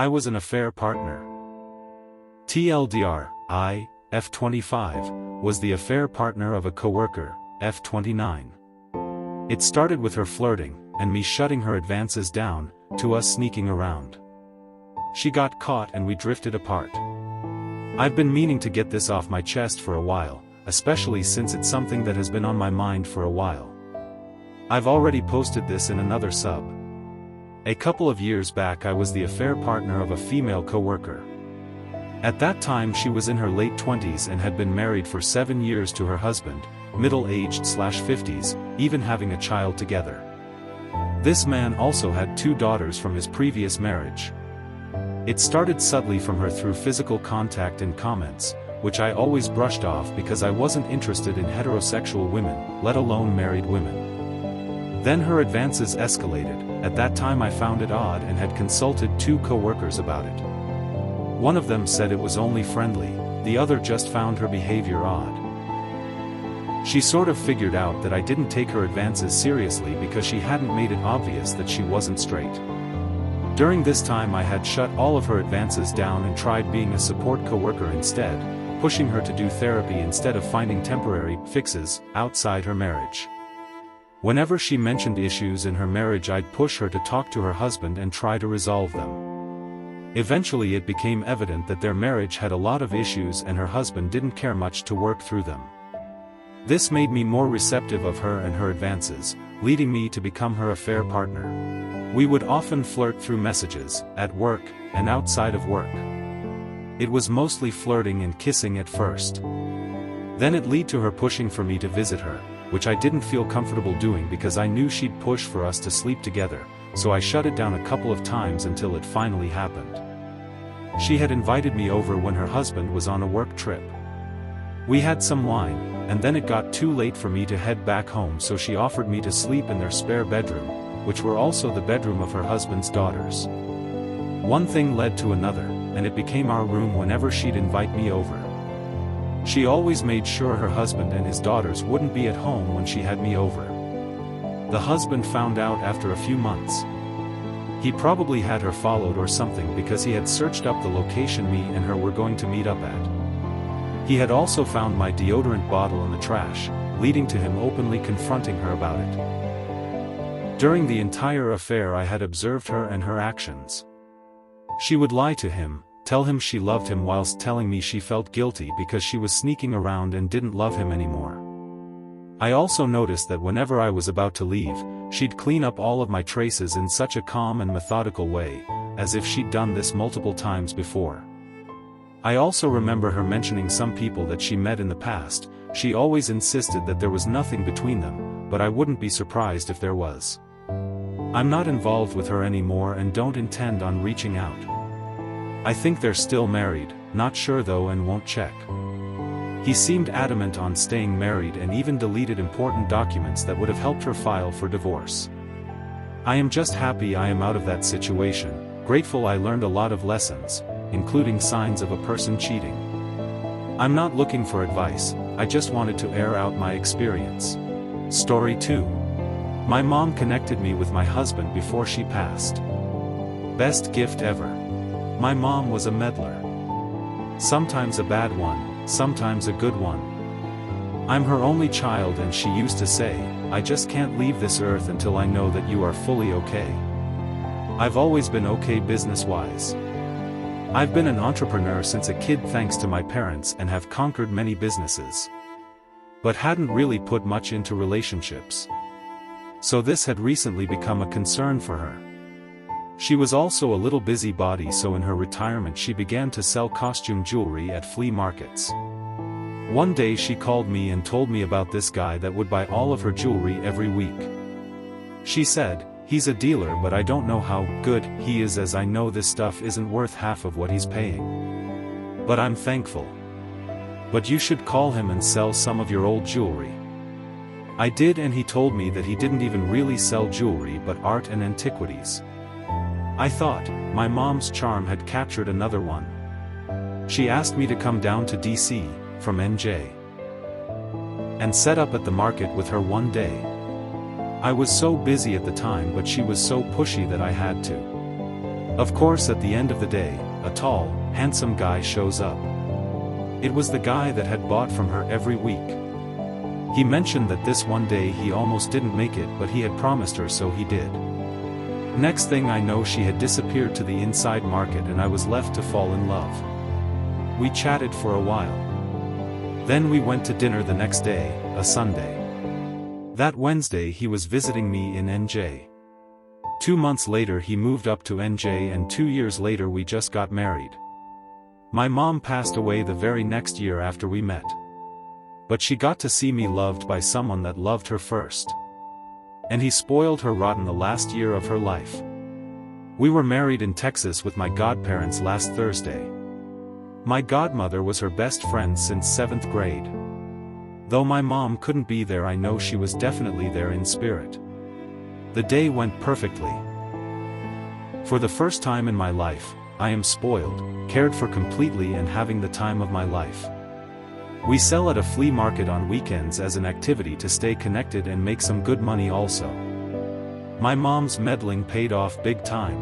I was an affair partner. TLDR, I, F25, was the affair partner of a coworker, F29. It started with her flirting, and me shutting her advances down, to us sneaking around. She got caught and we drifted apart. I've been meaning to get this off my chest for a while, especially since it's something that has been on my mind for a while. I've already posted this in another sub. A couple of years back I was the affair partner of a female coworker. At that time she was in her late 20s and had been married for 7 years to her husband, middle-aged/50s, even having a child together. This man also had 2 daughters from his previous marriage. It started subtly from her through physical contact and comments, which I always brushed off because I wasn't interested in heterosexual women, let alone married women. Then her advances escalated. At that time I found it odd and had consulted 2 co-workers about it. One of them said it was only friendly, the other just found her behavior odd. She sort of figured out that I didn't take her advances seriously because she hadn't made it obvious that she wasn't straight. During this time I had shut all of her advances down and tried being a support coworker instead, pushing her to do therapy instead of finding temporary fixes outside her marriage. Whenever she mentioned issues in her marriage I'd push her to talk to her husband and try to resolve them. Eventually it became evident that their marriage had a lot of issues and her husband didn't care much to work through them. This made me more receptive of her and her advances, leading me to become her affair partner. We would often flirt through messages, at work, and outside of work. It was mostly flirting and kissing at first. Then it led to her pushing for me to visit her, which I didn't feel comfortable doing because I knew she'd push for us to sleep together, so I shut it down a couple of times until it finally happened. She had invited me over when her husband was on a work trip. We had some wine, and then it got too late for me to head back home, so she offered me to sleep in their spare bedroom, which were also the bedroom of her husband's daughters. One thing led to another, and it became our room whenever she'd invite me over. She always made sure her husband and his daughters wouldn't be at home when she had me over. The husband found out after a few months. He probably had her followed or something because he had searched up the location me and her were going to meet up at. He had also found my deodorant bottle in the trash, leading to him openly confronting her about it. During the entire affair I had observed her and her actions. She would lie to him, tell him she loved him whilst telling me she felt guilty because she was sneaking around and didn't love him anymore. I also noticed that whenever I was about to leave, she'd clean up all of my traces in such a calm and methodical way, as if she'd done this multiple times before. I also remember her mentioning some people that she met in the past. She always insisted that there was nothing between them, but I wouldn't be surprised if there was. I'm not involved with her anymore and don't intend on reaching out. I think they're still married, not sure though and won't check. He seemed adamant on staying married and even deleted important documents that would have helped her file for divorce. I am just happy I am out of that situation, grateful I learned a lot of lessons, including signs of a person cheating. I'm not looking for advice, I just wanted to air out my experience. Story 2. My mom connected me with my husband before she passed. Best gift ever. My mom was a meddler. Sometimes a bad one, sometimes a good one. I'm her only child and she used to say, I just can't leave this earth until I know that you are fully okay. I've always been okay business-wise. I've been an entrepreneur since a kid thanks to my parents and have conquered many businesses. But hadn't really put much into relationships. So this had recently become a concern for her. She was also a little busybody, so in her retirement she began to sell costume jewelry at flea markets. One day she called me and told me about this guy that would buy all of her jewelry every week. She said, he's a dealer but I don't know how good he is as I know this stuff isn't worth half of what he's paying. But I'm thankful. But you should call him and sell some of your old jewelry. I did and he told me that he didn't even really sell jewelry but art and antiquities. I thought, my mom's charm had captured another one. She asked me to come down to DC, from NJ. And set up at the market with her one day. I was so busy at the time but she was so pushy that I had to. Of course, at the end of the day, a tall, handsome guy shows up. It was the guy that had bought from her every week. He mentioned that this one day he almost didn't make it, but he had promised her, so he did. Next thing I know, she had disappeared to the inside market and I was left to fall in love. We chatted for a while. Then we went to dinner the next day, a Sunday. That Wednesday he was visiting me in NJ. 2 months later he moved up to NJ, and 2 years later we just got married. My mom passed away the very next year after we met. But she got to see me loved by someone that loved her first. And he spoiled her rotten the last year of her life. We were married in Texas with my godparents last Thursday. My godmother was her best friend since 7th grade. Though my mom couldn't be there, I know she was definitely there in spirit. The day went perfectly. For the first time in my life, I am spoiled, cared for completely, and having the time of my life. We sell at a flea market on weekends as an activity to stay connected and make some good money also. My mom's meddling paid off big time.